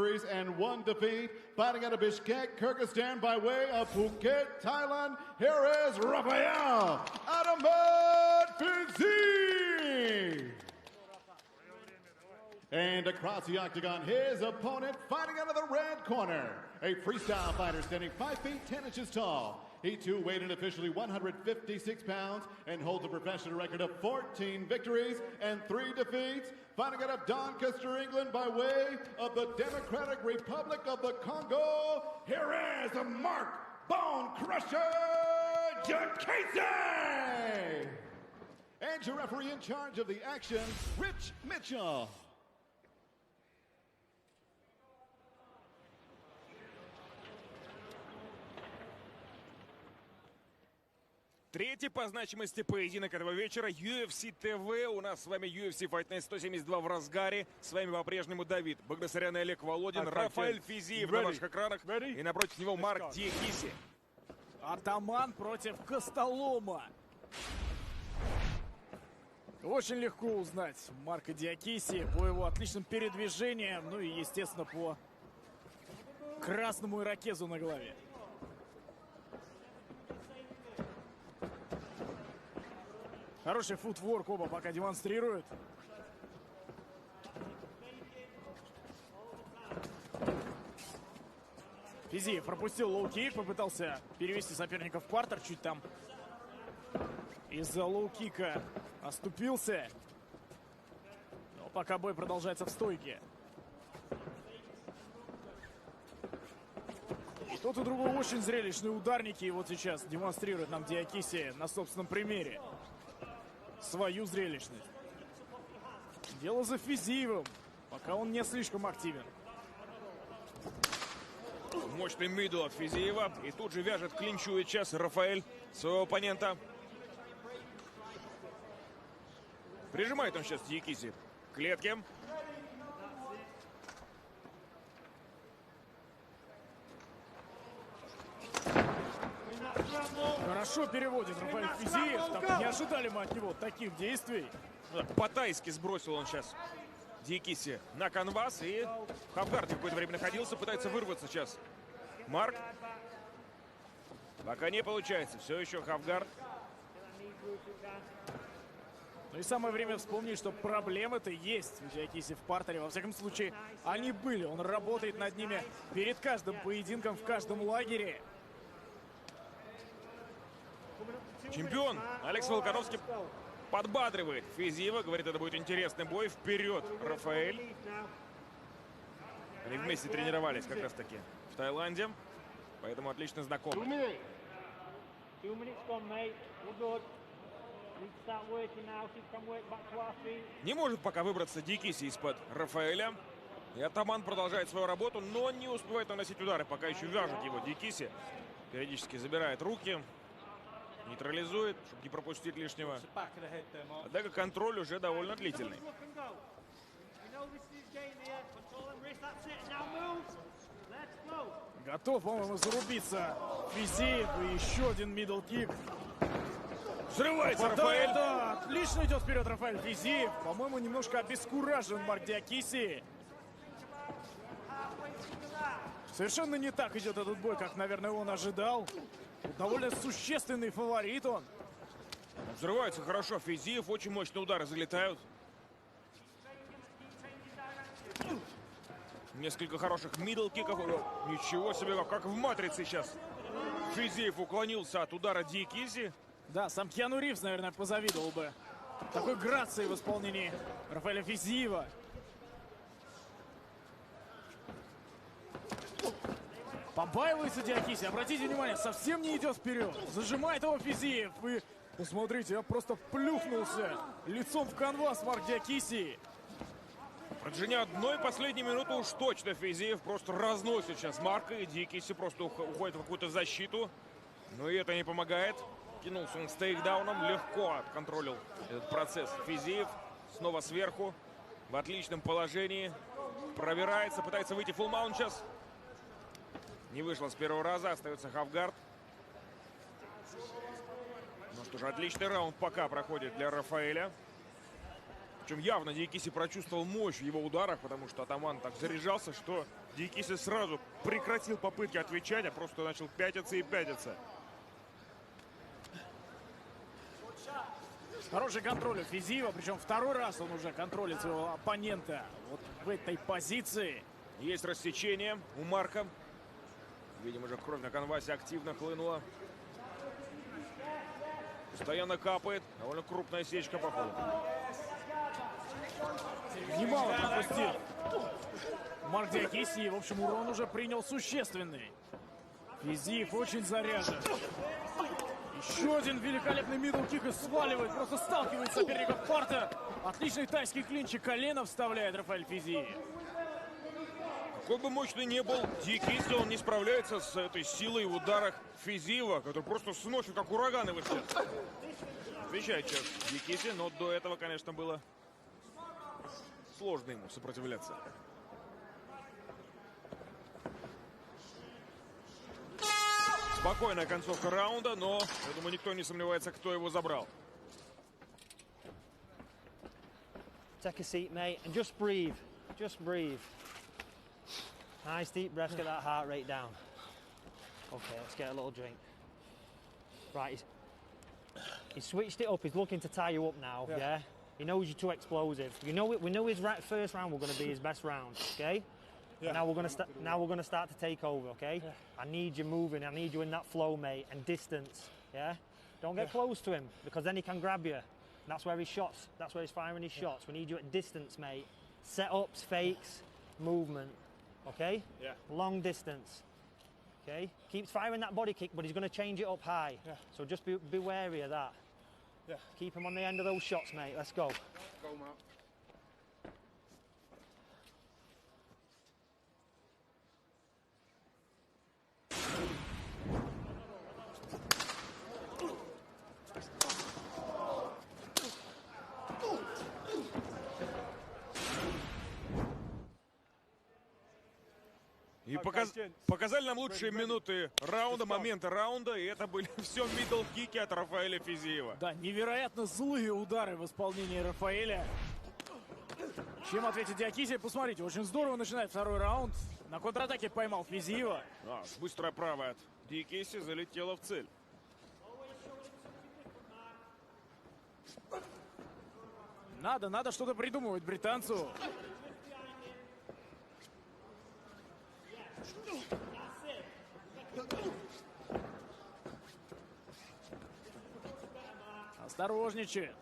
victories and 1 defeat. Fighting out of Bishkek, Kyrgyzstan by way of Phuket, Thailand. Here is Rafael Adamantfizi. And across the octagon, his opponent fighting out of the red corner. A freestyle fighter standing 5 feet 10 inches tall. He too weighed in officially 156 pounds and holds a professional record of 14 victories and 3 defeats. Fighting out of Doncaster, England by way of the Democratic Republic of the Congo, here is Mark Bone Crusher Diakise! And your referee in charge of the action, Rich Mitchell. Третий по значимости поединок этого вечера. UFC TV. У нас с вами UFC Fight Night 172 в разгаре. С вами по-прежнему Давид Багдасарян и Олег Володин. Рафаэль Физиев на ваших экранах. И напротив него Марк Диакиси. Атаман против Костолома. Очень легко узнать Марка Диакиси по его отличным передвижениям. Ну и, естественно, по красному ирокезу на голове. Хороший футворк оба пока демонстрируют. Физиев пропустил лоу-кик, попытался перевести соперника в партер, чуть там из-за лоу-кика оступился. Но пока бой продолжается в стойке. И тот и другой очень зрелищные ударники. И вот сейчас демонстрирует нам Диакиси на собственном примере свою зрелищность. Дело за Физиевым. Пока он не слишком активен. Мощный мидл от Физиева. И тут же вяжет, клинчует сейчас Рафаэль своего оппонента. Прижимает он сейчас Диакиси к клетке. Хорошо переводит Рафаэль Физиев. Так, не ожидали мы от него таких действий. По-тайски сбросил он сейчас Диакиси на канвас. И в хавгарде какое-то время находился. Пытается вырваться сейчас Марк. Пока не получается. Все еще хавгард. Ну и самое время вспомнить, что проблемы-то есть у Диакиси в партере. Во всяком случае, они были. Он работает над ними перед каждым поединком в каждом лагере. Чемпион Алекс Волконовский подбадривает Физиева. Говорит, это будет интересный бой. Вперед, Рафаэль. Они вместе тренировались как раз таки в Таиланде. Поэтому отлично знакомы. Не может пока выбраться Диакиси из-под Рафаэля. И атаман продолжает свою работу, но не успевает наносить удары. Пока еще вяжет его Диакиси. Периодически забирает руки. Нейтрализует, чтобы не пропустить лишнего. Однако контроль уже довольно длительный. Готов, по-моему, зарубиться Физиев. И еще один мидл-кик. Взрывается Рафаэль. Да, отлично идет вперед Рафаэль Физиев. По-моему, немножко обескуражен Марк Диакиси. Совершенно не так идет этот бой, как, наверное, он ожидал. Довольно существенный фаворит он. Взрывается хорошо Физиев. Очень мощные удары залетают. Несколько хороших мидл-киков. Ничего себе, как в матрице сейчас. Физиев уклонился от удара Диакиси. Да, сам Киану Ривз, наверное, позавидовал бы такой грации в исполнении Рафаэля Физиева. Побаивается Диакиси. Обратите внимание, совсем не идет вперед. Зажимает его Физиев. И посмотрите, я просто плюхнулся лицом в канвас Марк Диакиси. В продолжении одной последней минуты уж точно Физиев просто разносит сейчас Марка. И Диакиси просто уходит в какую-то защиту. Но и это не помогает. Кинулся он с тейкдауном. Легко отконтролил этот процесс. Физиев снова сверху. В отличном положении. Пробирается, пытается выйти фулл маунт сейчас. Не вышло с первого раза, остается хавгард. Ну что же, отличный раунд пока проходит для Рафаэля. Причем явно Диакиси прочувствовал мощь в его ударах, потому что атаман так заряжался, что Диакиси сразу прекратил попытки отвечать, а просто начал пятиться и пятиться. Хороший контроль у Физиева, причем второй раз он уже контролит своего оппонента вот в этой позиции. Есть рассечение у Марка. Видимо, уже кровь на канвасе активно хлынула. Постоянно капает. Довольно крупная сечка по ходу. Немало пропустил Марк Диакиси. В общем, урон уже принял существенный. Физиев очень заряжен. Еще один великолепный мидл-кик и сваливает. Просто сталкивает соперника в партер. Отличный тайский клинч, колено вставляет Рафаэль Физиев. Какой бы мощный ни был Диакиси, он не справляется с этой силой в ударах Физиева, который просто сносит, как ураганы в эти. Отвечает сейчас Диакиси, но до этого, конечно, было сложно ему сопротивляться. Спокойная концовка раунда, но, я думаю, никто не сомневается, кто его забрал. Take a seat, mate, and just breathe. Just breathe. Nice deep breaths, get that heart rate down. Okay, let's get a little drink. Right, he's switched it up. He's looking to tie you up now, yeah? He knows you're too explosive. We know his first round was going to be his best round, okay? Yeah. Now we're going to start to take over, okay? Yeah. I need you moving. I need you in that flow, mate, and distance, yeah? Don't get close to him, because then he can grab you. That's where his shots, that's where he's firing his shots. We need you at distance, mate. Setups, fakes, movement, okay? Yeah. Long distance, okay? Keeps firing that body kick, but he's going to change it up high. Yeah. So just be wary of that. Yeah. Keep him on the end of those shots, mate. Let's go. Go, Matt. И показали нам лучшие минуты раунда, моменты раунда, и это были все мидл-кики от Рафаэля Физиева. Да, невероятно злые удары в исполнении Рафаэля. Чем ответит Диакиси? Посмотрите, очень здорово начинает второй раунд. На контратаке поймал Физиева. Да, быстрая правая от Диакиси залетела в цель. Надо что-то придумывать британцу. Осторожничает.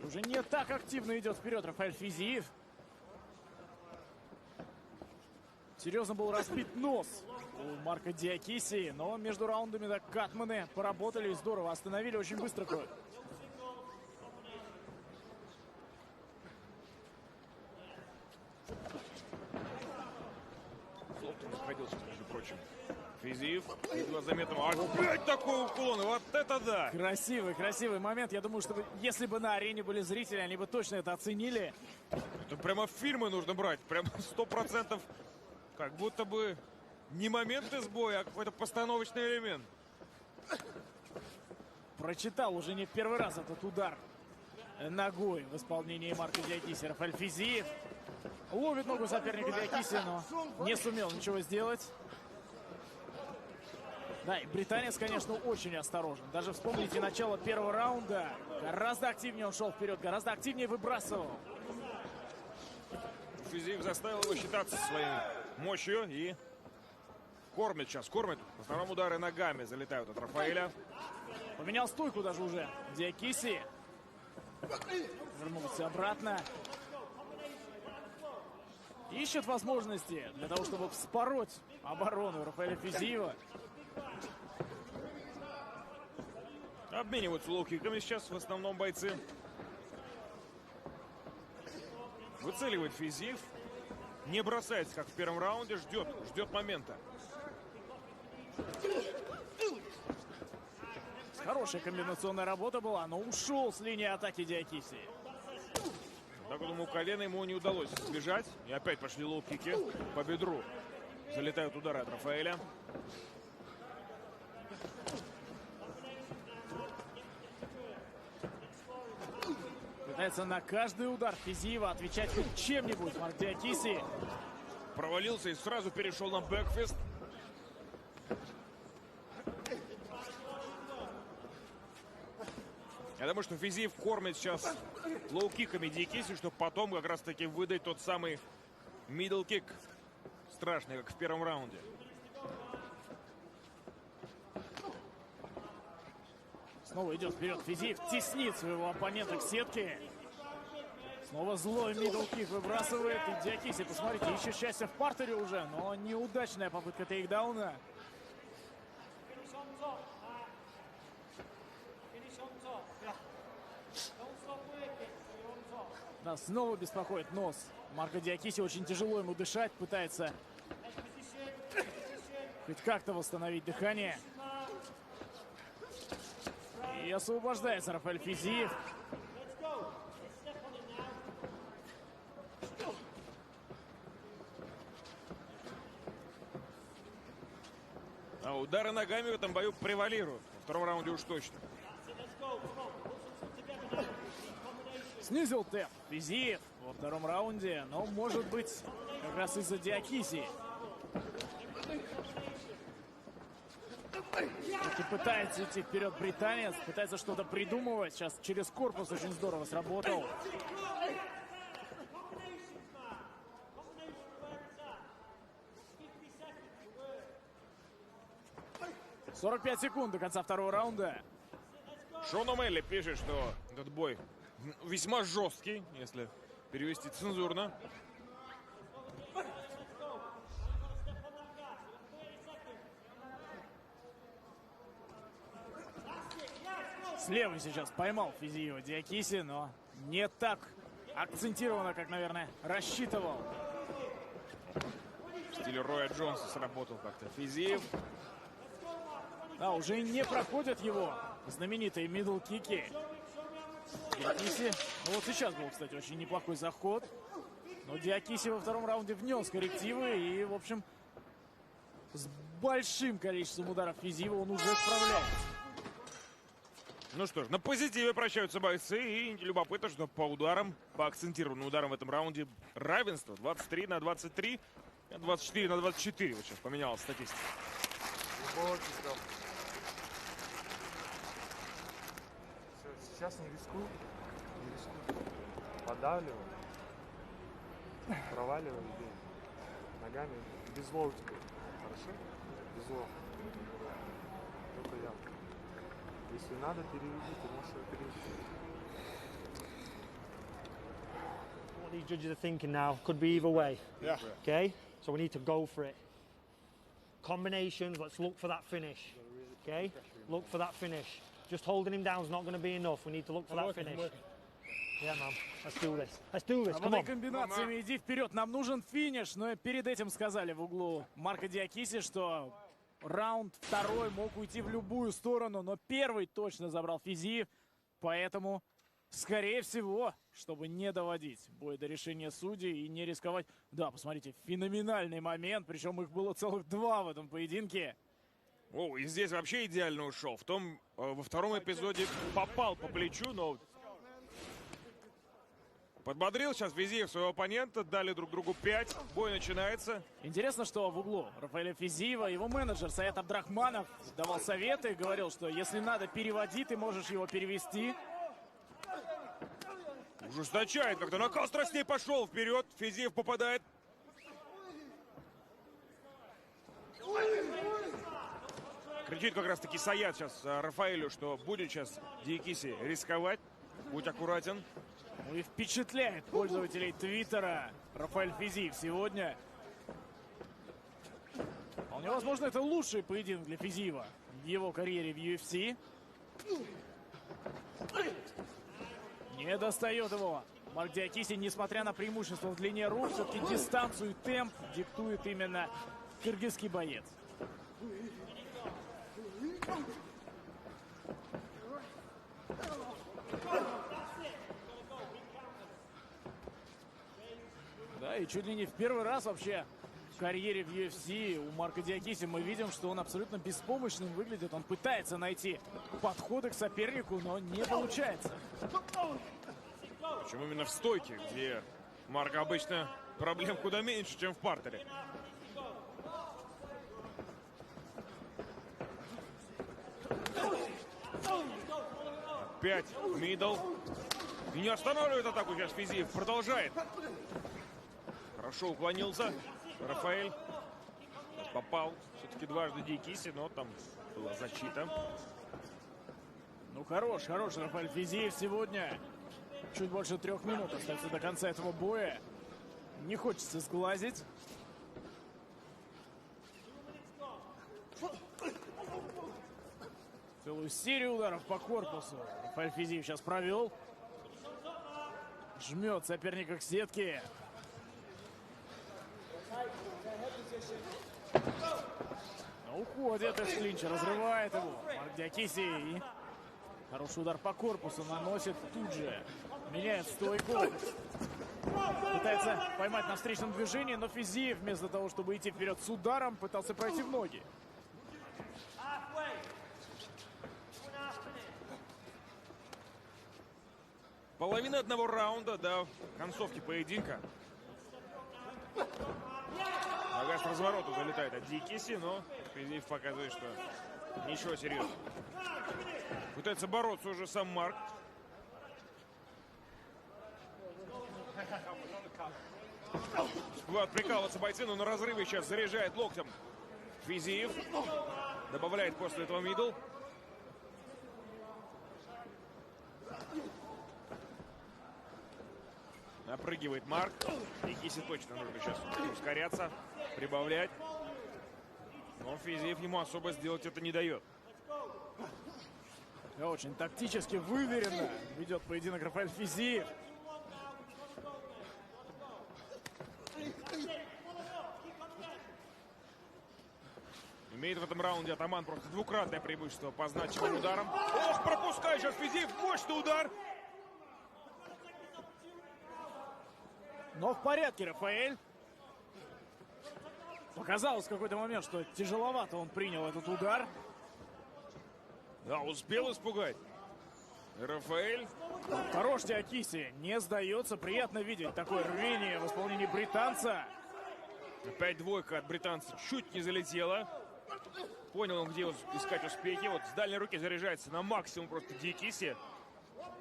Уже не так активно идет вперед Рафаэль Физиев. Серьезно был разбит нос у Марка Диакиси, но между раундами так катманы поработали и здорово остановили очень быстро кровь. Золото находился, между прочим. Физиев, едва заметно. Опять такой уклон, вот это да! Красивый момент. Я думаю, что если бы на арене были зрители, они бы точно это оценили. Это прямо в фильмы нужно брать. Прямо 100%. Как будто бы не моменты сбоя, а какой-то постановочный элемент. Прочитал уже не в первый раз этот удар ногой в исполнении Марка Диакиси. Рафаэль Физиев ловит ногу соперника Диакиси, но не сумел ничего сделать. Да, и британец, конечно, очень осторожен. Даже вспомните начало первого раунда. Гораздо активнее он шел вперед, гораздо активнее выбрасывал. Физиев заставил его считаться своей мощью и кормит сейчас. Кормит. В основном удары ногами залетают от Рафаэля. Поменял стойку даже уже Диакиси. Вернулся обратно. Ищет возможности для того, чтобы вспороть оборону Рафаэля Физиева. Обмениваются лоу-киками сейчас в основном бойцы. Выцеливает Физиев. Не бросается, как в первом раунде. Ждет момента. Хорошая комбинационная работа была, но ушел с линии атаки Диакиси. Так, думаю, колено ему не удалось сбежать. И опять пошли лоу-кики по бедру. Залетают удары от Рафаэля. Пытается на каждый удар Физиева отвечать хоть чем-нибудь Марк Диакиси. провалился и сразу перешел на бэкфист. Я думаю, что Физиев кормит сейчас лоу-киками Диакиси, чтобы потом как раз-таки выдать тот самый мидл-кик. Страшный, как в первом раунде. Снова идет вперед Физиев, теснит своего оппонента к сетке. Снова злой мидл-кик выбрасывает. И Диакиси, посмотрите, ищет счастье в партере уже, но неудачная попытка тейкдауна. Нас снова беспокоит нос Марко Диакиси. Очень тяжело ему дышать. Пытается хоть как-то восстановить дыхание. И освобождается Рафаэль Физиев. А удары ногами в этом бою превалируют. Во втором раунде уж точно. Снизил темп Физиев во втором раунде, но может быть как раз из-за Диакиси. И пытается идти вперед британец, пытается что-то придумывать. Сейчас через корпус очень здорово сработал. — 45 секунд до конца второго раунда. Шон О'Мелли пишет, что этот бой весьма жесткий, если перевести цензурно. Слева сейчас поймал Физиева Диакиси, но не так акцентированно, как, наверное, рассчитывал. В стиле Роя Джонса сработал как-то Физиев. Да, уже не проходят его знаменитые мидл-кики. Диакиси, ну вот сейчас был, кстати, очень неплохой заход. Но Диакиси во втором раунде внес коррективы и, в общем, с большим количеством ударов Физиева он уже справляется. Ну что ж, на позитиве прощаются бойцы. И любопытно, что по ударам, по акцентированным ударам в этом раунде равенство. 23-23, 24-24. Вот сейчас поменялась статистика. Сейчас не рискуй, не рискуй. Подавливай, проваливай идею. Ногами, без зла у тебя. Хорошо? Без зла. Только я. Если надо, переведи, ты можешь его перевести. What these judges are thinking now could be either way. Yeah. Okay? So we need to go for it. Combinations, let's look for that finish. Okay? Look for that finish. Just holding him down is not going to be enough. We need to look for that finish. Yeah, man. Let's do this. Let's do this. А Come вот и on. комбинациями иди вперед. Нам нужен финиш. Но перед этим сказали в углу Марко Диакиси, что раунд второй мог уйти в любую сторону. Но первый точно забрал Физиев. Поэтому, скорее всего, чтобы не доводить бой до решения судей и не рисковать. Да, посмотрите, феноменальный момент. Причем их было целых два в этом поединке. О, и здесь вообще идеально ушел. Во втором эпизоде попал по плечу, но подбодрил сейчас Физиев своего оппонента. Дали друг другу 5. Бой начинается. Интересно, что в углу Рафаэля Физиева его менеджер Саят Абдрахманов давал советы и говорил, что если надо, переводи, ты можешь его перевести. Ужесточает как-то. Накал страстей пошел вперед. Физиев попадает. Кричит как раз-таки Саят сейчас Рафаэлю, что будет сейчас Диакиси рисковать. Будь аккуратен. Ну и впечатляет пользователей Твиттера Рафаэль Физиев сегодня. Вполне возможно, это лучший поединок для Физиева в его карьере в UFC. Не достает его Марк Диакиси, несмотря на преимущество в длине рук. Все-таки дистанцию и темп диктует именно кыргызский боец. Да, и чуть ли не в первый раз вообще в карьере в UFC у Марка Диакиси мы видим, что он абсолютно беспомощным выглядит. Он пытается найти подходы к сопернику, но не получается. Причем именно в стойке, где Марк обычно проблем куда меньше, чем в партере. Опять мидл. И не останавливает атаку сейчас Физиев. Продолжает. Хорошо уклонился Рафаэль. Попал все-таки дважды Диакиси, но там была защита. Ну хорош Рафаэль Физиев сегодня. Чуть больше 3 минут остается до конца этого боя. Не хочется сглазить. Целую серию ударов по корпусу Рафаэль Физиев сейчас провел. Жмет соперника к сетке. Но уходит из клинча, разрывает его. Марк Диакиси. Хороший удар по корпусу наносит тут же. Меняет стойку. Пытается поймать на встречном движении, но Физиев вместо того, чтобы идти вперед с ударом, пытался пройти в ноги. Половина одного раунда до концовки поединка. Нога с разворота залетает от Диакиси, но Физиев показывает, что ничего серьезного. Пытается бороться уже сам Марк. Успевают прикалываться бойцы, но на разрыве сейчас заряжает локтем Физиев. Добавляет после этого мидл. Напрыгивает Марк. Диакиси точно нужно сейчас ускоряться, прибавлять. Но Физиев ему особо сделать это не дает. Очень тактически выверенно ведет поединок Рафаэль Физиев. Имеет в этом раунде атаман просто двукратное преимущество по значимым ударам. Ох, пропускает сейчас Физиев. Мощный удар. Но в порядке Рафаэль. Показалось в какой-то момент, что тяжеловато он принял этот удар. Да, успел испугать. Рафаэль. Хорош Диакиси, не сдается. Приятно видеть такое рвение в исполнении британца. Опять двойка от британца чуть не залетела. Понял он, где искать успехи. Вот с дальней руки заряжается на максимум просто Диакиси.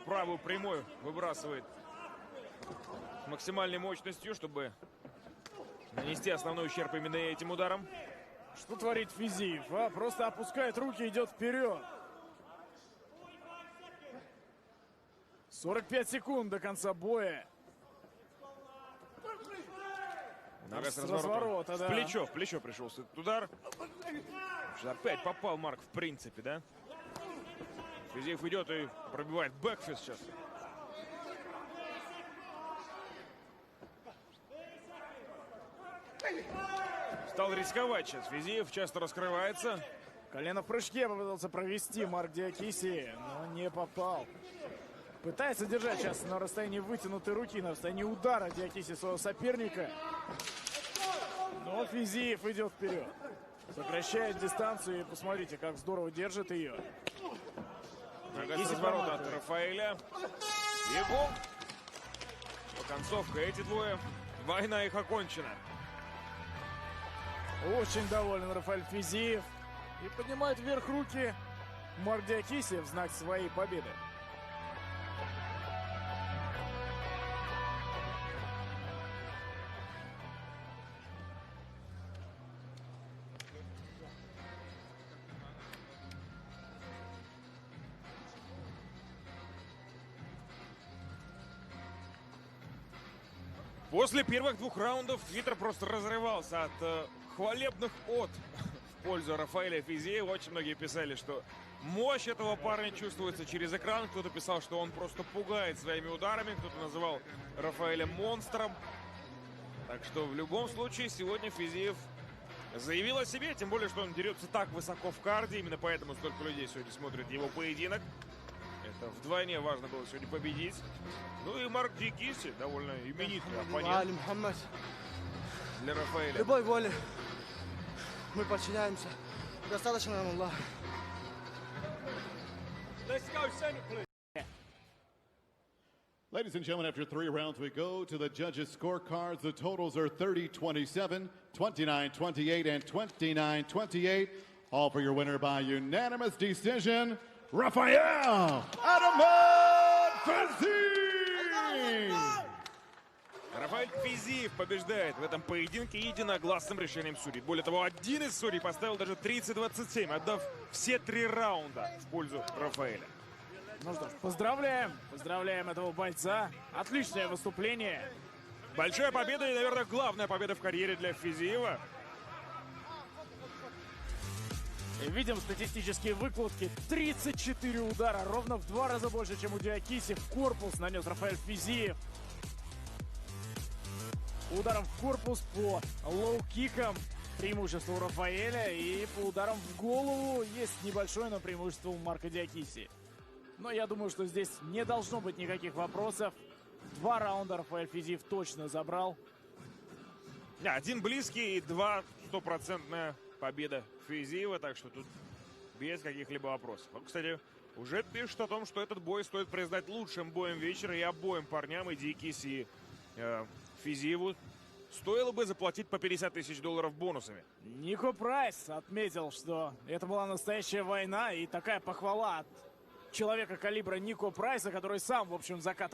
Правую прямую выбрасывает с максимальной мощностью, чтобы нанести основной ущерб именно этим ударом. Что творит Физиев? Просто опускает руки, идет вперед. 45 секунд до конца боя. Нога с разворота, да. В плечо пришелся этот удар. Опять попал Марк в принципе, да? Физиев идет и пробивает бэкфист сейчас. Стал рисковать сейчас. Физиев часто раскрывается. Колено в прыжке попытался провести Марк Диакиси, но не попал. Пытается держать сейчас на расстоянии вытянутой руки, на расстоянии удара Диакиси своего соперника. Но Физиев идет вперед. Сокращает дистанцию и посмотрите, как здорово держит ее. Нога с разворота от Рафаэля. И гол. Концовка. Эти двое. Война их окончена. Очень доволен Рафаэль Физиев. И поднимает вверх руки Марк Диакиси в знак своей победы. После первых 2 раундов Твиттер просто разрывался от хвалебных от в пользу Рафаэля Физиева. Очень многие писали, что мощь этого парня чувствуется через экран. Кто-то писал, что он просто пугает своими ударами. Кто-то называл Рафаэля монстром. Так что в любом случае сегодня Физиев заявил о себе. Тем более, что он дерется так высоко в карде. Именно поэтому столько людей сегодня смотрят его поединок. Это вдвойне важно было сегодня победить. Ну и Марк Диакиси, довольно именитый оппонент для Рафаэля. Любой воле мы подчиняемся. Достаточно нам Аллаха. Ladies and gentlemen, after 3 rounds, we go to the judges' scorecards. The totals are 30-27, 29-28, and 29-28. All for your winner by unanimous decision, Rafael Adamovsky! Рафаэль Физиев побеждает в этом поединке единогласным решением судей. Более того, один из судей поставил даже 30-27, отдав все 3 раунда в пользу Рафаэля. Ну что ж, поздравляем. Поздравляем этого бойца. Отличное выступление. Большая победа и, наверное, главная победа в карьере для Физиева. И видим статистические выкладки. 34 удара, ровно в 2 раза больше, чем у Диакиси. В корпус нанес Рафаэль Физиев. Ударом в корпус, по лоу-кикам преимущество у Рафаэля. И по ударам в голову есть небольшое, но преимущество у Марка Диакиси. Но я думаю, что здесь не должно быть никаких вопросов. 2 раунда Рафаэль Физиев точно забрал. Один близкий и 2 стопроцентная победа Физиева, так что тут без каких-либо вопросов. Кстати, уже пишут о том, что этот бой стоит признать лучшим боем вечера, и обоим парням, и Диакиси, и Физиеву, стоило бы заплатить по $50 тысяч бонусами. Нико Прайс отметил, что это была настоящая война, и такая похвала от человека калибра Нико Прайса, который сам, в общем, закатывал